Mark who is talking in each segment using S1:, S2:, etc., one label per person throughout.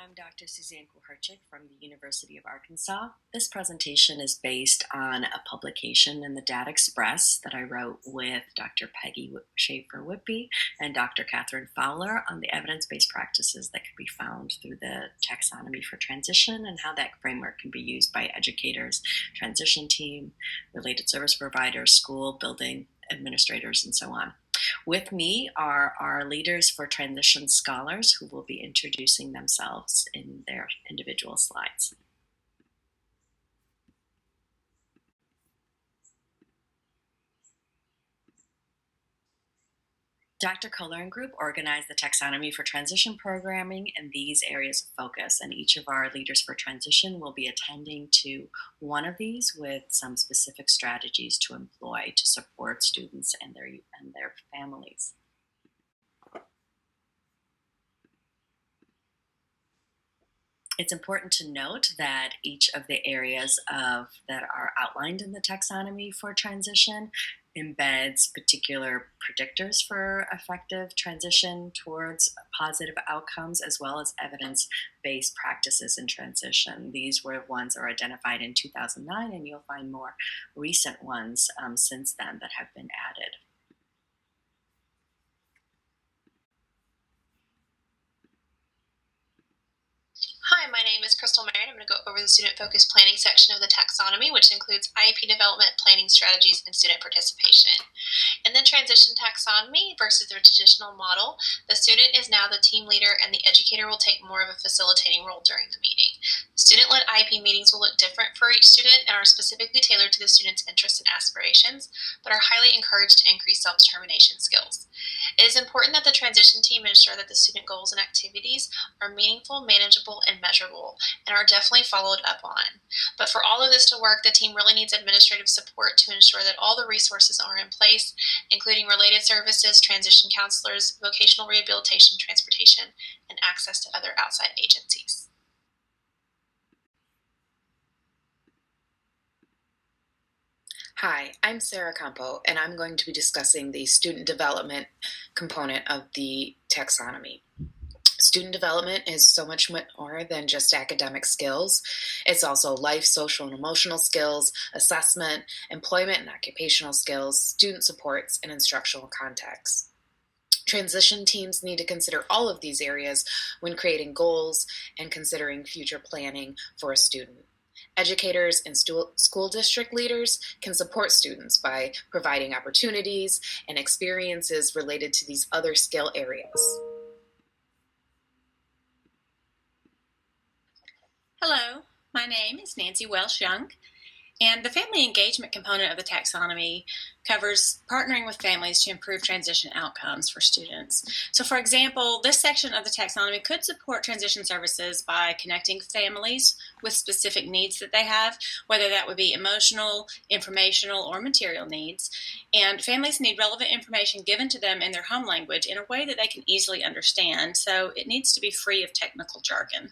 S1: I'm Dr. Suzanne Kucharczyk from the University of Arkansas. This presentation is based on a publication in the Data Express that I wrote with Dr. Peggy Schaefer-Whitby and Dr. Catherine Fowler on the evidence-based practices that can be found through the Taxonomy for Transition and how that framework can be used by educators, transition team, related service providers, school, building administrators, and so on. With me are our leaders for transition scholars who will be introducing themselves in their individual slides. Dr. Kohler and Group organized the Taxonomy for Transition programming in these areas of focus, and each of our leaders for transition will be attending to one of these with some specific strategies to employ to support students and their families. It's important to note that each of the areas that are outlined in the taxonomy for transition embeds particular predictors for effective transition towards positive outcomes, as well as evidence-based practices in transition. These were ones that were identified in 2009, and you'll find more recent ones since then that have been added.
S2: Hi, my name is Crystal Marion. I'm going to go over the student-focused planning section of the taxonomy, which includes IEP development, planning strategies, and student participation. In the transition taxonomy versus the traditional model, the student is now the team leader and the educator will take more of a facilitating role during the meeting. Student-led IEP meetings will look different for each student and are specifically tailored to the student's interests and aspirations, but are highly encouraged to increase self-determination skills. It is important that the transition team ensure that the student goals and activities are meaningful, manageable, and measurable, and are definitely followed up on. But for all of this to work, the team really needs administrative support to ensure that all the resources are in place, including related services, transition counselors, vocational rehabilitation, transportation, and access to other outside agencies.
S3: Hi, I'm Sarah Campo, and I'm going to be discussing the student development component of the taxonomy. Student development is so much more than just academic skills. It's also life, social, and emotional skills, assessment, employment and occupational skills, student supports, and instructional contexts. Transition teams need to consider all of these areas when creating goals and considering future planning for a student. Educators and school district leaders can support students by providing opportunities and experiences related to these other skill areas.
S4: Hello, my name is Nancy Welsh-Young, and the family engagement component of the taxonomy covers partnering with families to improve transition outcomes for students. So for example, this section of the taxonomy could support transition services by connecting families with specific needs that they have, whether that would be emotional, informational, or material needs. And families need relevant information given to them in their home language in a way that they can easily understand, so it needs to be free of technical jargon.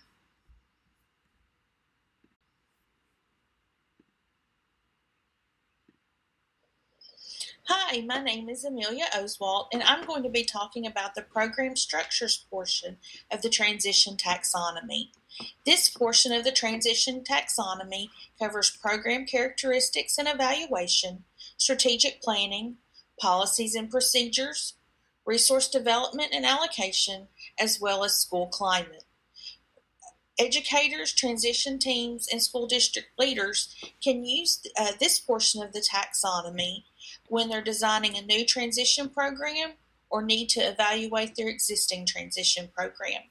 S5: Hi, my name is Amelia Oswalt, and I'm going to be talking about the program structures portion of the transition taxonomy. This portion of the transition taxonomy covers program characteristics and evaluation, strategic planning, policies and procedures, resource development and allocation, as well as school climate. Educators, transition teams, and school district leaders can use this portion of the taxonomy when they're designing a new transition program or need to evaluate their existing transition program.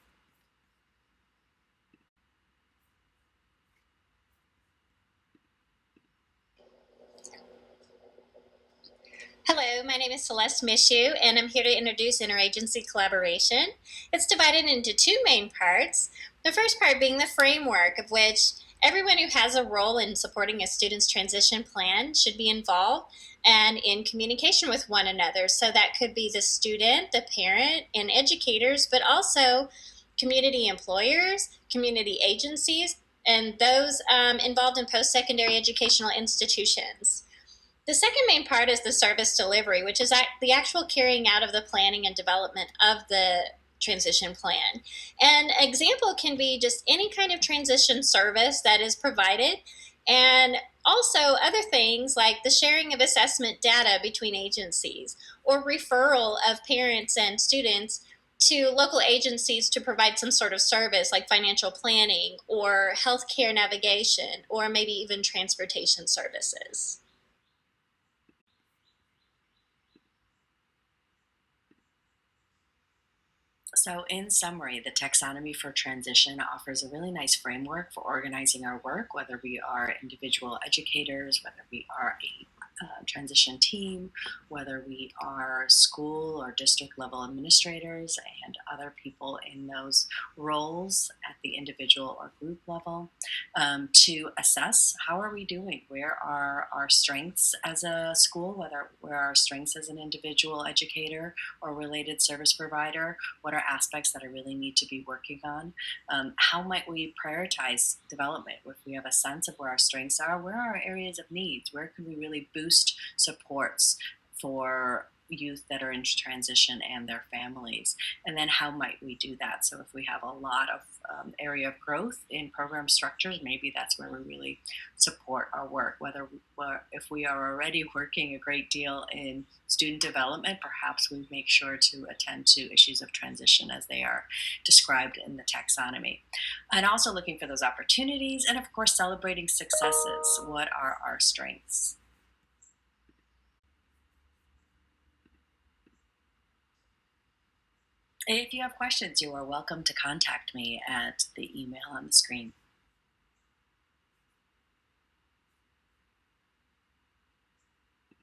S6: Hello, my name is Celeste Mishu, and I'm here to introduce Interagency Collaboration. It's divided into two main parts. The first part being the framework, of which everyone who has a role in supporting a student's transition plan should be involved and in communication with one another. So that could be the student, the parent, and educators, but also community employers, community agencies, and those involved in post-secondary educational institutions. The second main part is the service delivery, which is the actual carrying out of the planning and development of the transition plan. An example can be just any kind of transition service that is provided, and also other things like the sharing of assessment data between agencies or referral of parents and students to local agencies to provide some sort of service like financial planning or healthcare navigation or maybe even transportation services.
S1: So, in summary, the taxonomy for transition offers a really nice framework for organizing our work, whether we are individual educators, whether we are a transition team, whether we are school or district level administrators, and other people in those roles at the individual or group level, to assess how are we doing, where are our strengths as a school, where are our strengths as an individual educator or related service provider, what are aspects that I really need to be working on, how might we prioritize development if we have a sense of where our strengths are, where are our areas of needs, where can we really boost supports for youth that are in transition and their families, and then how might we do that. So if we have a lot of area of growth in program structures, maybe that's where we really support our work. If we are already working a great deal in student development, perhaps we make sure to attend to issues of transition as they are described in the taxonomy. And also looking for those opportunities, and of course celebrating successes. What are our strengths? If you have questions, you are welcome to contact me at the email on the screen.